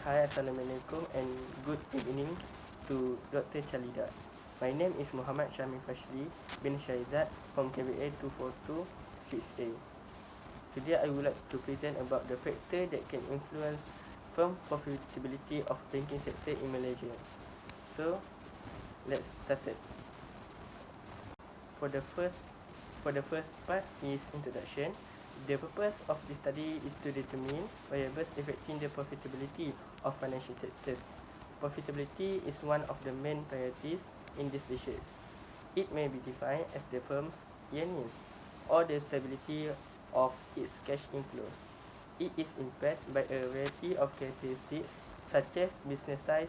Hi, Assalamualaikum and good evening to Dr. Chalida. My name is Muhammad Syamil Fashli bin Shaizat from KBA 2426A. Today I would like to present about the factor that can influence firm profitability of banking sector in Malaysia. So, let's start it. For the first part is introduction. The purpose of this study is to determine variables affecting the profitability of financial sectors. Profitability is one of the main priorities in this research. It may be defined as the firm's earnings or the stability of its cash inflows. It is impaired by a variety of characteristics such as business size,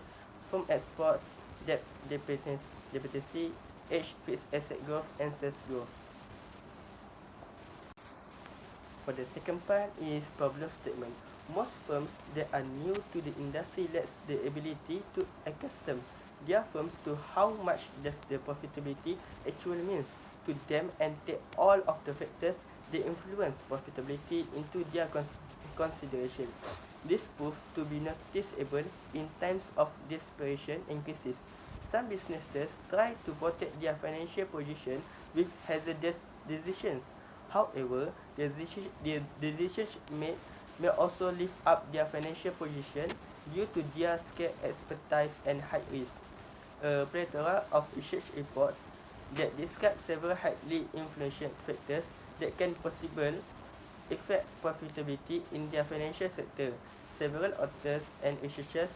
firm exports, debt dependency, age, fixed asset growth, and sales growth. For the second part is problem statement. Most firms that are new to the industry lacks the ability to accustom their firms to how much does the profitability actually means to them and take all of the factors that influence profitability into their consideration. This proves to be noticeable in times of desperation and crisis. Some businesses try to protect their financial position with hazardous decisions. However, the decisions made may also lift up their financial position due to their scale expertise and high risk. A plethora of research reports that describe several highly influential factors that can possibly affect profitability in their financial sector. Several authors and researchers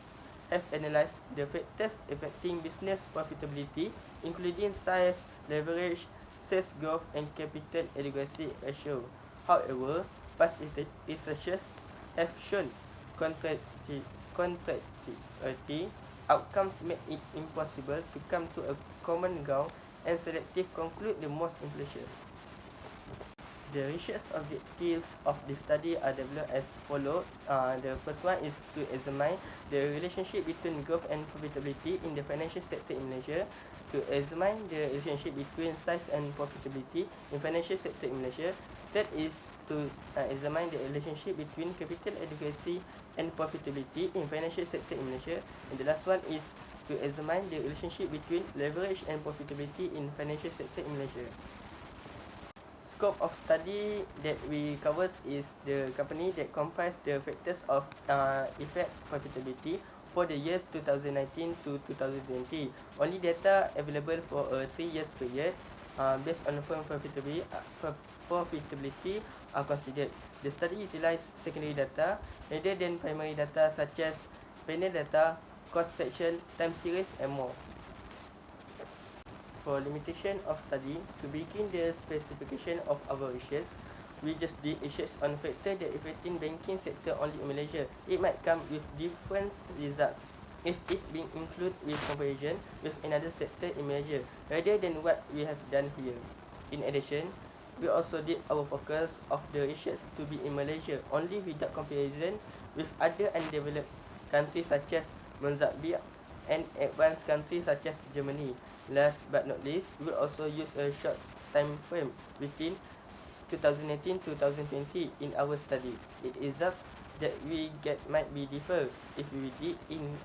have analyzed the factors affecting business profitability, including size, leverage, sales growth, and capital adequacy ratio. However, past researchers have shown contradictory outcomes make it impossible to come to a common ground and selective conclude the most influential. The research objectives of the study are developed as follows. The first one is to examine the relationship between growth and profitability in the financial sector in Malaysia, to examine the relationship between size and profitability in financial sector in Malaysia. Third is to examine the relationship between capital adequacy and profitability in financial sector in Malaysia. And the last one is to examine the relationship between leverage and profitability in financial sector in Malaysia. Scope of study that we covers is the company that comprise the factors of effect profitability for the years 2019 to 2020. Only data available for a 3 years period based on firm profitability are considered. The study utilized secondary data rather than primary data such as panel data, cost section, time series, and more. For limitation of study, to begin the specification of our research, we just did research on factors that affecting banking sector only in Malaysia. It might come with different results if it being included with comparison with another sector in Malaysia rather than what we have done here. In addition, we also did our focus of the research to be in Malaysia only without comparison with other undeveloped countries such as Mozambique and advanced countries such as Germany. Last but not least, we will also use a short time frame between 2018 to 2020 in our study. It is just that we get might be differ if we did in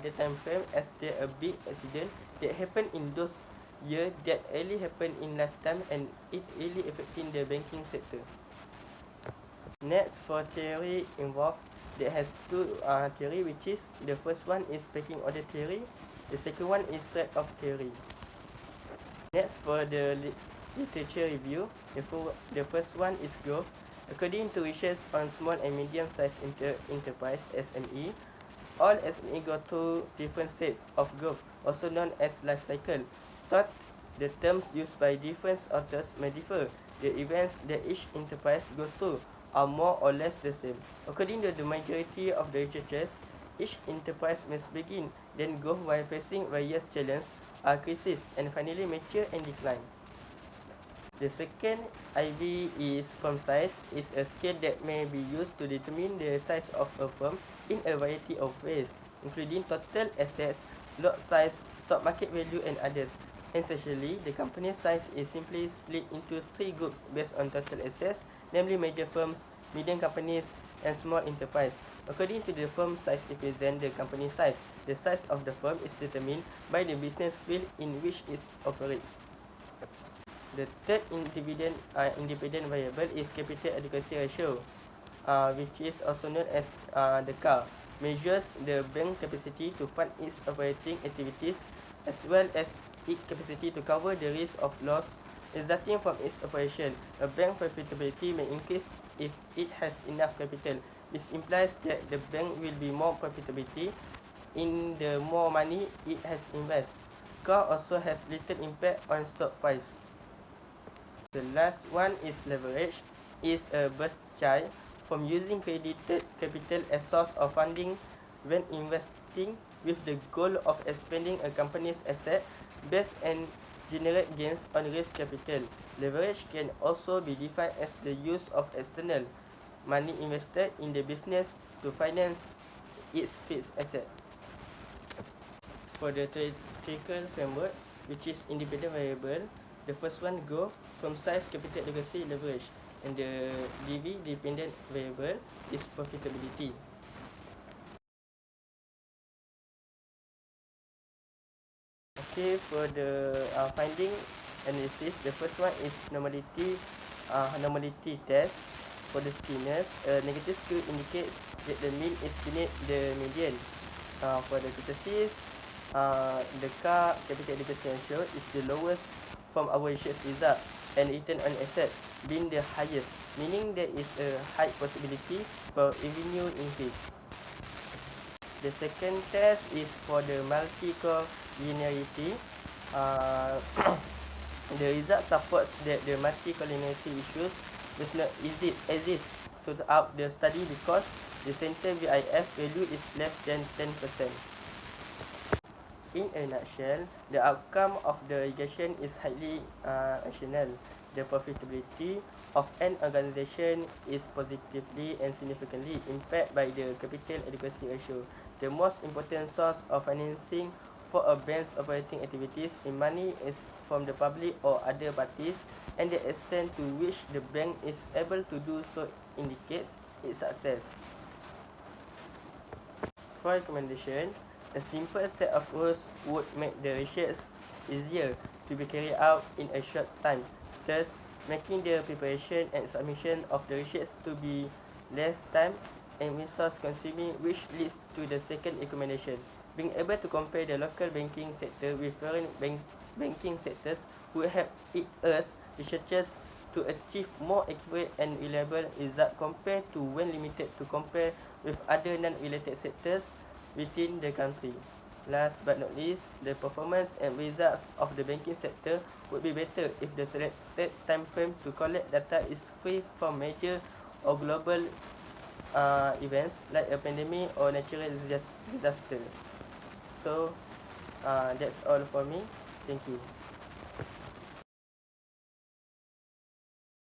the time frame as there a big accident that happened in those year that really happened in lifetime and it really affecting the banking sector. Next, for theory involved, that has two theory, which is the first one is pecking order theory, the second one is trade-off theory. Next, for the literature review, the first one is growth. According to research on small and medium-sized enterprise (SME), all SME go through different stages of growth, also known as life cycle. Thought the terms used by different authors may differ. The events that each enterprise goes through are more or less the same. According to the majority of the researchers, each enterprise must begin, then grow while facing various challenges, crises, and finally mature and decline. The second IV is firm size, is a scale that may be used to determine the size of a firm in a variety of ways, including total assets, lot size, stock market value, and others. Essentially, the company size is simply split into three groups based on total assets, namely major firms, medium companies, and small enterprise. According to the firm size represent the company size. The size of the firm is determined by the business field in which it operates. The third independent variable is capital adequacy ratio, which is also known as the CAR, measures the bank capacity to fund its operating activities as well as its capacity to cover the risk of loss resulting from its operation. A bank profitability may increase if it has enough capital. This implies that the bank will be more profitability in the more money it has invested. CAR also has little impact on stock price. The last one is leverage, is a burst child from using credited capital as source of funding when investing with the goal of expanding a company's asset base and generate gains on risk capital. Leverage can also be defined as the use of external money invested in the business to finance its fixed asset. For the theoretical framework, which is independent variable, the first one growth from size, capital adequacy, leverage, and the DV dependent variable is profitability. Okay, for the finding analysis, the first one is normality test. For the Skinners, negative skew indicates that the mean is beneath the median. For the criticism, the CAR capital adequacy ratio is the lowest from our research result, and return on asset being the highest, meaning there is a high possibility for revenue increase. The second test is for the multi-collinearity. The result supports that the multi-collinearity issues does not exist throughout the study because the center VIF value is less than 10%. In a nutshell, the outcome of the regression is highly rational. The profitability of an organization is positively and significantly impacted by the capital adequacy ratio. The most important source of financing for a bank's operating activities in money is from the public or other parties, and the extent to which the bank is able to do so indicates its success. For recommendation, a simple set of rules would make the research easier to be carried out in a short time, thus making the preparation and submission of the research to be less time and resource consuming, which leads to the second recommendation. Being able to compare the local banking sector with foreign banking sectors would help us researchers to achieve more accurate and reliable results compared to when limited to compare with other non-related sectors within the country. Last but not least, the performance and results of the banking sector would be better if the selected time frame to collect data is free from major or global events like a pandemic or natural disaster. So that's all for me. Thank you.